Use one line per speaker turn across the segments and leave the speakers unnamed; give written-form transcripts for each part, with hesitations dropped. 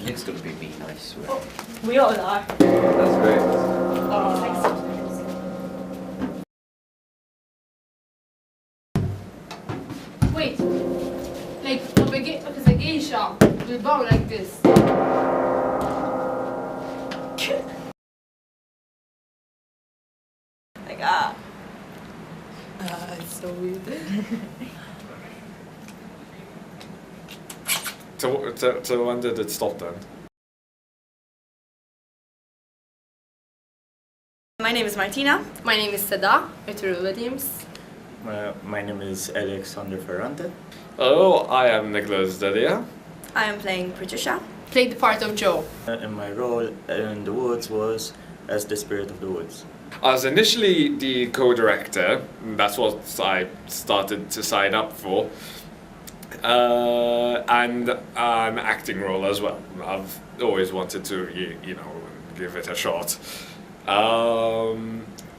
Nick's gonna be mean, I swear.
Oh, we all are.
That's great.
Wait, like because a geisha will bow like this.
Like,
It's so weird.
So when did it stop then?
my name is Martina.
My name is Sada Ertuğrul Williams.
My name is Alexander Ferrante.
Hello, I am Nicholas Delia.
I am playing Patricia.
Played the part of Joe.
And my role in the woods was as the spirit of the woods.
I was initially the co-director. That's what I started to sign up for. And an acting role as well. I've always wanted to, you know, give it a shot.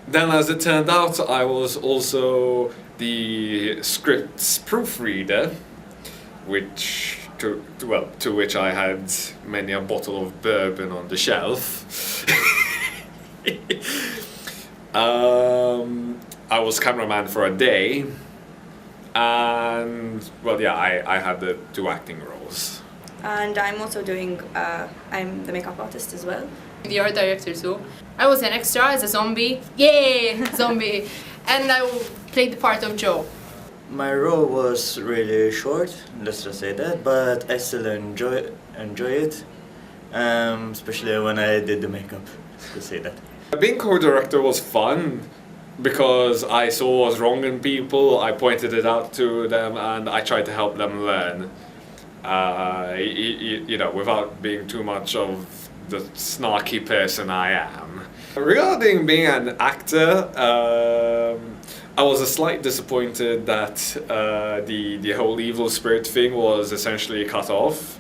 Then, as it turned out, I was also the script's proofreader, to which I had many a bottle of bourbon on the shelf. I was cameraman for a day, and well, yeah, I had the two acting roles.
And I'm also doing, I'm the makeup artist as well.
The art director too. I was an extra as a zombie. Yay, zombie! And I played the part of Joe.
My role was really short, let's just say that, but I still enjoy it, especially when I did the makeup, to say that.
Being co-director was fun because I saw what was wrong in people, I pointed it out to them, and I tried to help them learn. You know, without being too much of the snarky person I am. Regarding being an actor, I was a slight disappointed that the whole evil spirit thing was essentially cut off.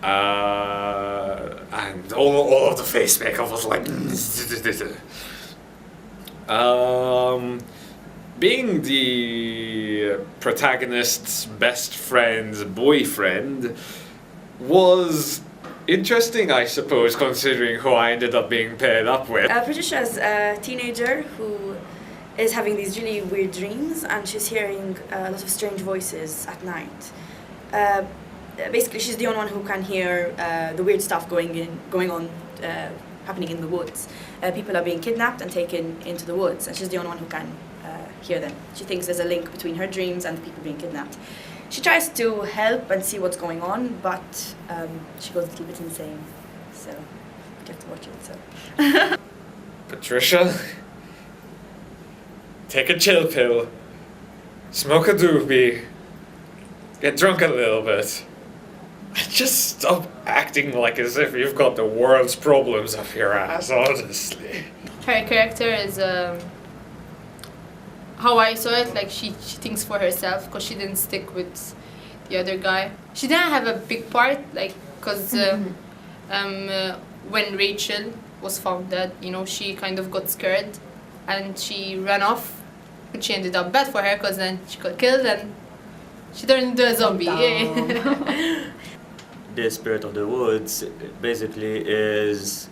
And all of the face makeup was like... being the protagonist's best friend's boyfriend was interesting, I suppose, considering who I ended up being paired up with.
Patricia is a teenager who is having these really weird dreams, and she's hearing a lot of strange voices at night. Basically, she's the only one who can hear the weird stuff going on, happening in the woods. People are being kidnapped and taken into the woods, and she's the only one who can hear them. She thinks there's a link between her dreams and the people being kidnapped. She tries to help and see what's going on, but she goes a little bit insane, so you have to watch it. So.
Patricia, take a chill pill, smoke a doobie, get drunk a little bit, and just stop acting like as if you've got the world's problems up your ass, honestly.
Her character is how I saw it, like she thinks for herself because she didn't stick with the other guy. She didn't have a big part, like, because when Rachel was found dead, you know, she kind of got scared and she ran off, but she ended up bad for her because then she got killed and she turned into a zombie. Yeah.
The spirit of the woods basically is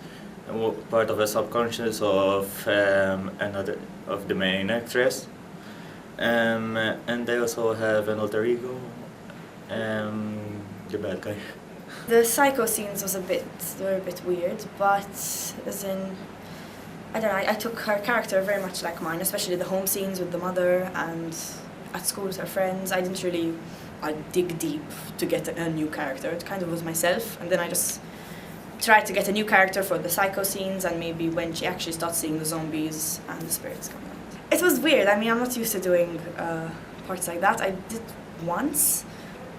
part of the subconscious of the main actress, and they also have an alter ego, the bad guy.
The psycho scenes were a bit weird, but as in, I don't know, I took her character very much like mine, especially the home scenes with the mother and at school with her friends. I didn't really dig deep to get a new character. It kind of was myself, and then I just tried to get a new character for the psycho scenes and maybe when she actually starts seeing the zombies and the spirits coming out. It was weird. I mean, I'm not used to doing parts like that. I did once,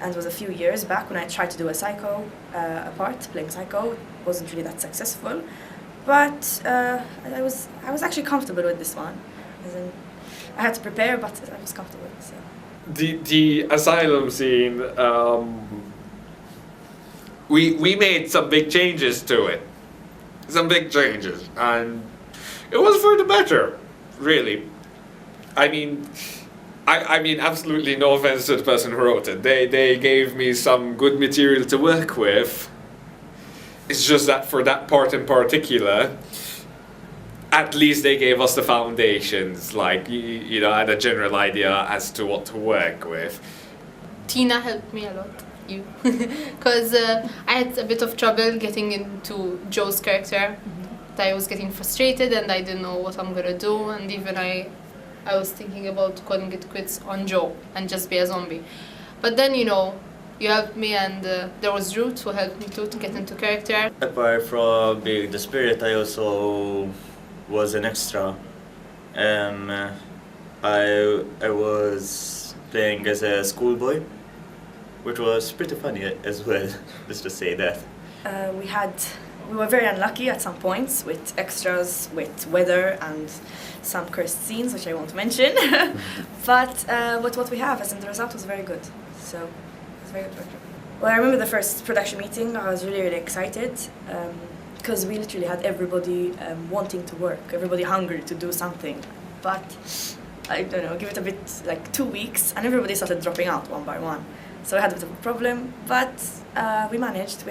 and it was a few years back when I tried to do a psycho part, playing psycho. It wasn't really that successful, but I was actually comfortable with this one. As in, I had to prepare, but I was comfortable. So.
The asylum scene, we made some big changes to it. Some big changes, and it was for the better, really. I mean, absolutely no offense to the person who wrote it. They gave me some good material to work with, It's just that for that part in particular, at least they gave us the foundations, like you know, I had a general idea as to what to work with.
Tina helped me a lot, you, because I had a bit of trouble getting into Joe's character. I was getting frustrated and I didn't know what I'm gonna do, and even I was thinking about calling it quits on Joe and just be a zombie. But then, you know, you helped me, and there was Ruth who helped me too to get into character.
Apart from being the spirit, I also was an extra. I was playing as a schoolboy, which was pretty funny as well. Let's just say that.
We were very unlucky at some points with extras, with weather and some cursed scenes, which I won't mention. But what we have, as in the result, was very good. So it was very good. Well, I remember the first production meeting. I was really, really excited because we literally had everybody wanting to work, everybody hungry to do something. But I don't know, give it a bit like 2 weeks, and everybody started dropping out one by one. So we had a bit of a problem, but we managed.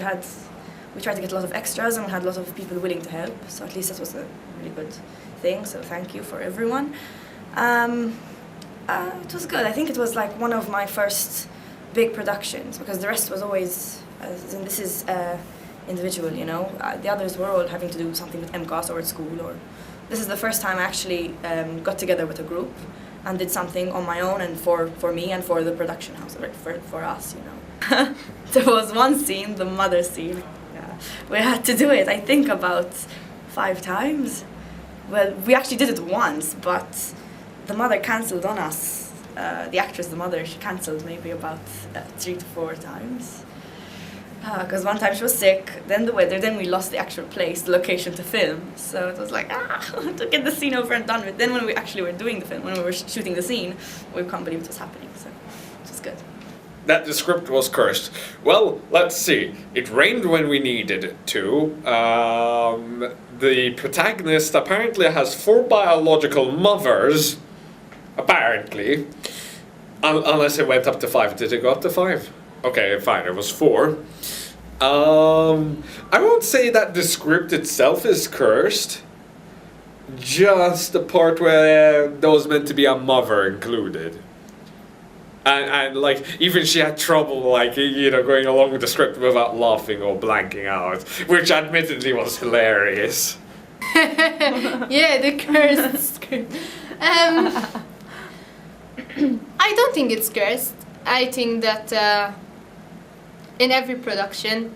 We tried to get a lot of extras, and we had a lot of people willing to help. So at least that was a really good thing. So thank you for everyone. It was good. I think it was like one of my first big productions, because the rest was always, and this is individual, you know. The others were all having to do something with MCAS or at school. Or this is the first time I actually got together with a group and did something on my own and for me and for the production house, for us, you know. There was one scene, the mother scene. We had to do it, I think, about 5 times. Well, we actually did it once, but the mother cancelled on us. The actress, the mother, she cancelled maybe about 3 to 4 times. Because one time she was sick, then the weather, then we lost the actual place, the location to film. So it was like, to get the scene over and done with. Then when we actually were doing the film, when we were shooting the scene, we can't believe it was happening. So it was good.
That the script was cursed. Well, let's see. It rained when we needed it to. The protagonist apparently has 4 biological mothers. Apparently. Unless it went up to 5. Did it go up to 5? Okay, fine, it was 4. I won't say that the script itself is cursed. Just the part where there was meant to be a mother included. And like, even she had trouble, like, you know, going along with the script without laughing or blanking out, which admittedly was hilarious.
Yeah, the cursed script. I don't think it's cursed. I think that in every production,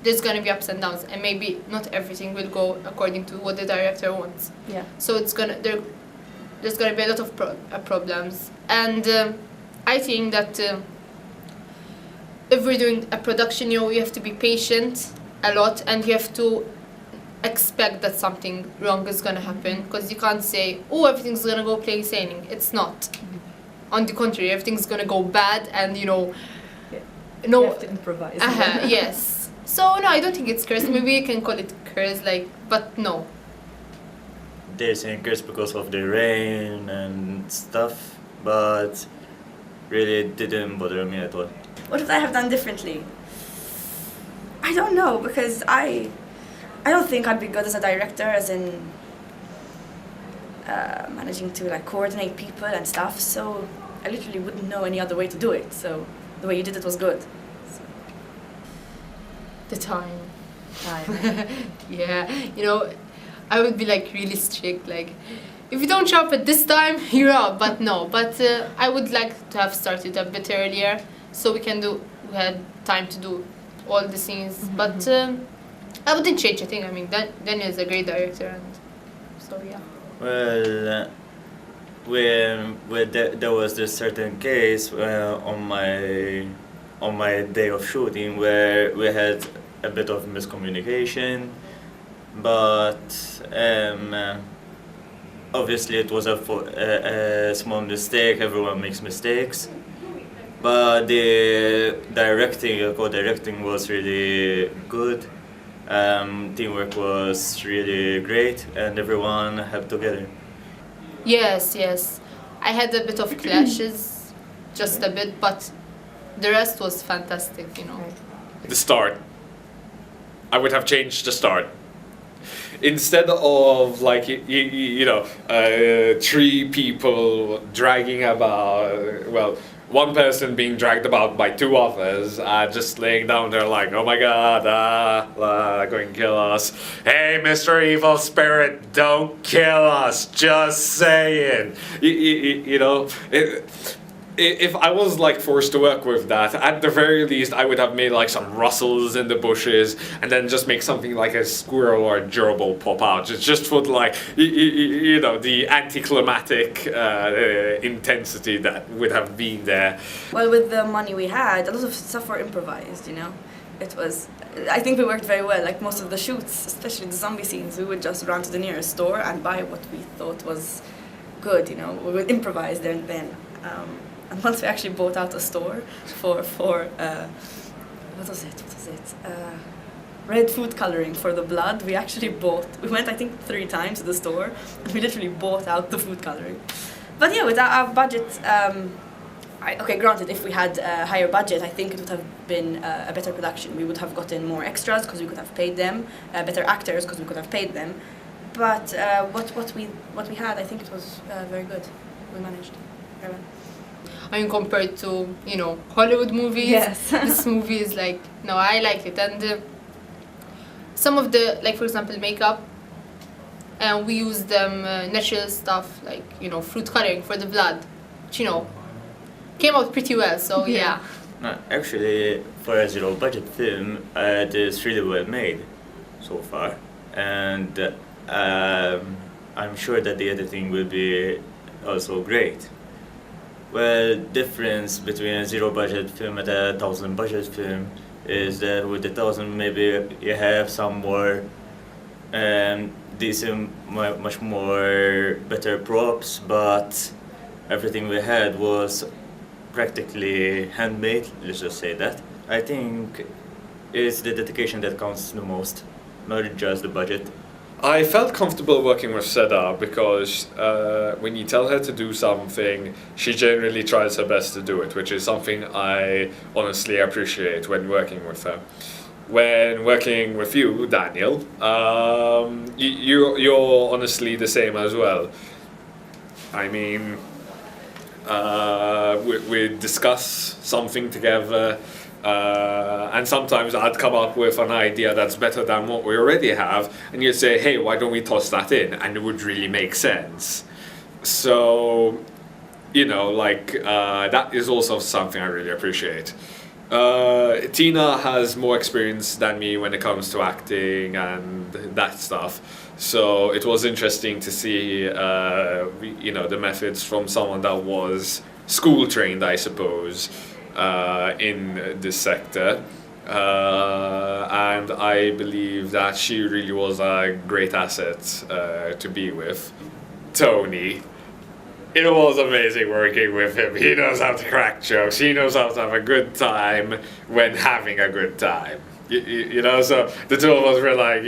there's gonna be ups and downs, and maybe not everything will go according to what the director wants.
Yeah.
So there's gonna be a lot of problems, and I think that if we're doing a production, you know, you have to be patient a lot, and you have to expect that something wrong is gonna happen, because you can't say, oh, everything's gonna go plain sailing. It's not. On the contrary, everything's gonna go bad, and you know, no.
You have to improvise.
Yes. So no, I don't think it's cursed. Maybe you can call it curse, like, but no.
They're saying curse because of the rain and stuff, but really it didn't bother me at all.
What would I have done differently? I don't know, because I don't think I'd be good as a director, as in managing to like coordinate people and stuff. So I literally wouldn't know any other way to do it. So the way you did it was good. So.
The time. Yeah, you know, I would be like really strict, like, if you don't show up at this time, you're out. But no, but I would like to have started a bit earlier, so we had time to do all the scenes. Mm-hmm. But I wouldn't change a thing. I mean, Daniel's a great director, and so yeah.
Well, there was this certain case on my day of shooting where we had a bit of miscommunication, but obviously it was a small mistake. Everyone makes mistakes, but the co-directing was really good. Teamwork was really great, and everyone helped together.
Yes. I had a bit of clashes, just a bit, but the rest was fantastic, you know.
The start. I would have changed the start. Instead of like three people dragging about, well, one person being dragged about by two others, just laying down there like, oh my god, going to kill us. Hey, Mr. Evil Spirit, don't kill us, just saying. If I was like forced to work with that, at the very least I would have made like some rustles in the bushes and then just make something like a squirrel or a gerbil pop out. Just for like, the anticlimactic intensity that would have been there.
Well, with the money we had, a lot of stuff were improvised, It was, I think we worked very well, like most of the shoots, especially the zombie scenes, we would just run to the nearest store and buy what we thought was good, We would improvise there and then. And once we actually bought out a store for what was it? Red food coloring for the blood. We went I think 3 times to the store and we literally bought out the food coloring. But yeah, with our budget, granted, if we had a higher budget, I think it would have been a better production. We would have gotten more extras because we could have paid them, better actors because we could have paid them. But what we had, I think it was very good. We managed very well.
I mean, compared to, Hollywood movies,
yes.
This movie is like, no, I like it. And some of the, like, for example, makeup, and we use them natural stuff, like, fruit coloring for the blood, which, came out pretty well, so yeah.
No, actually, for a zero budget film, it is really well made so far. And I'm sure that the editing will be also great. Well, difference between a zero budget film and a 1,000 budget film is that with the 1,000 maybe you have some more decent, much more better props, but everything we had was practically handmade, let's just say that. I think it's the dedication that counts the most, not just the budget.
I felt comfortable working with Seda because when you tell her to do something, she generally tries her best to do it, which is something I honestly appreciate when working with her. When working with you, Daniel, you're honestly the same as well. I mean, we discuss something together. And sometimes I'd come up with an idea that's better than what we already have, and you'd say, hey, why don't we toss that in? And it would really make sense. So, that is also something I really appreciate. Tina has more experience than me when it comes to acting and that stuff. So it was interesting to see, the methods from someone that was school trained, I suppose. In this sector, and I believe that she really was a great asset to be with. Tony, it was amazing working with him. He knows how to crack jokes. He knows how to have a good time when having a good time. So the two of us were like,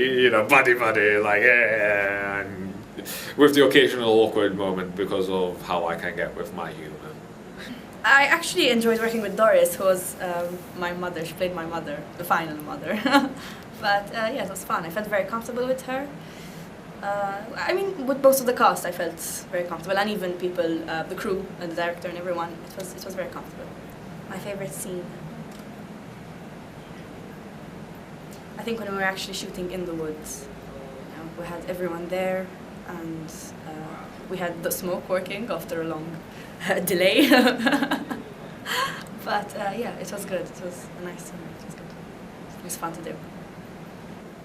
buddy, like, yeah, and with the occasional awkward moment because of how I can get with my humor.
I actually enjoyed working with Doris, who was my mother. She played my mother, the final mother. But yeah, it was fun. I felt very comfortable with her. With most of the cast, I felt very comfortable, and even people, the crew, and the director, and everyone. It was very comfortable. My favorite scene, I think, when we were actually shooting in the woods. We had everyone there, and we had the smoke working after a long delay. But yeah, it was good. It was a nice scene. It was good. It was fun to do.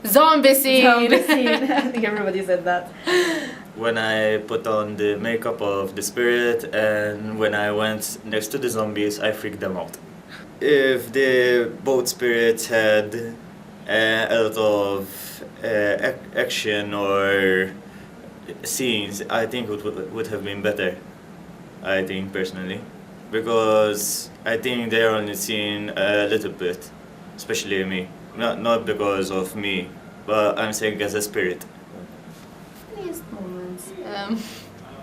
Zombie scene!
Zombie scene. I think everybody said that.
When I put on the makeup of the spirit and when I went next to the zombies, I freaked them out. If the both spirits had a lot of action or scenes, I think it would have been better. I think personally, because I think they're only seen a little bit, especially me. Not because of me, but I'm saying as a spirit.
Funniest moments.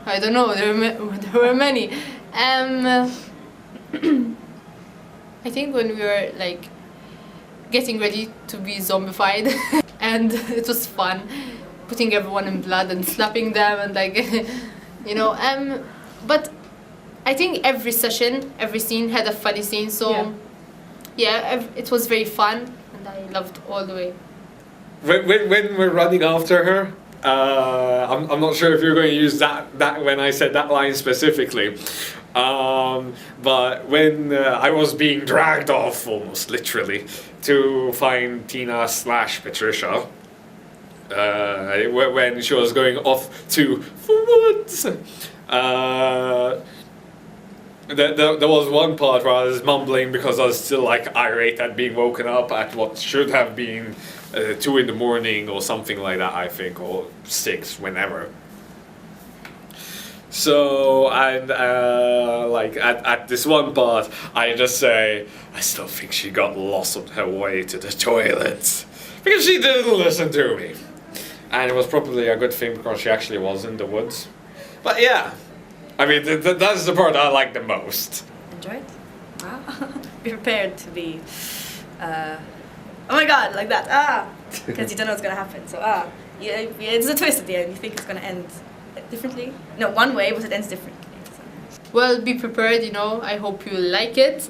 I don't know. There were many. I think when we were like getting ready to be zombified, and it was fun, putting everyone in blood and slapping them and like, you know. But I think every session, every scene had a funny scene. So yeah, it was very fun, and I loved all the way.
When we're running after her, I'm not sure if you're going to use that when I said that line specifically, but when I was being dragged off, almost literally, to find Tina / Patricia, when she was going off to the woods, there was one part where I was mumbling because I was still like irate at being woken up at what should have been 2 in the morning or something like that, I think, or 6, whenever. So, and like at this one part, I just say, I still think she got lost on her way to the toilet because she didn't listen to me. And it was probably a good thing because she actually was in the woods. But yeah, I mean, that's the part I like the most.
Enjoy it. Wow. Be prepared to be, oh my god, like that, because you don't know what's going to happen. So, yeah, it's a twist at the end. You think it's going to end differently. No, one way, but it ends differently. So.
Well, be prepared, you know. I hope you like it.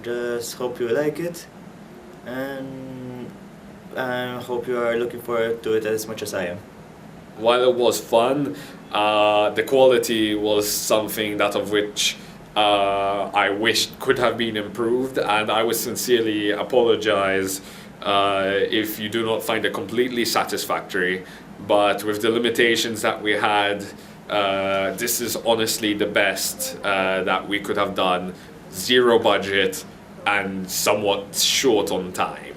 Just hope you like it, and I hope you are looking forward to it as much as I am.
While it was fun, the quality was something that of which I wished could have been improved, and I would sincerely apologize if you do not find it completely satisfactory. But with the limitations that we had, this is honestly the best that we could have done. 0 budget and somewhat short on time.